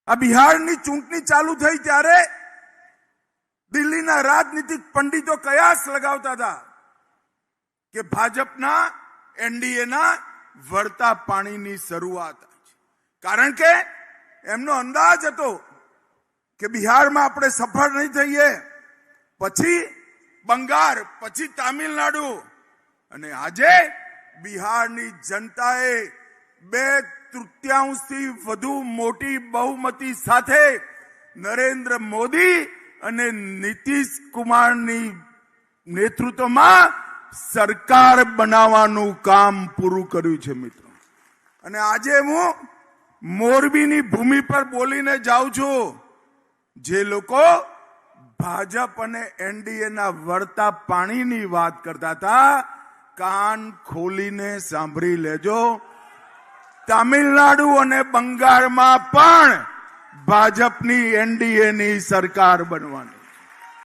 આ બિહારની ચૂંટણી ચાલુ થઈ ત્યારે દિલ્હીના રાજનીતિક પંડિતો કયાસ લગાવતા હતા કે ભાજપના એનડીએના વળતા પાણીની શરૂઆત, કારણ કે એમનો અંદાજ હતો કે બિહારમાં આપણે સફળ નહીં થઈએ, પછી બંગાળ, પછી તામિલનાડુ, અને આજે બિહારની જનતાએ 2/3થી વધુ મોટી બહુમતી સાથે નરેન્દ્ર મોદી અને નીતિશ કુમારની નેતૃત્વમાં સરકાર બનાવવાનું કામ પૂરું કર્યું છે મિત્રો. અને આજે હું મોરબીની ભૂમિ પર બોલીને જાઉં છું. જે લોકો ભાજપ અને એનડીએના વળતા પાણીની વાત કરતા હતા, કાન ખોલીને સાંભળી લેજો. તામિલનાડુ અને બંગાળમાં પણ ભાજપની એનડીએની સરકાર બનવાની.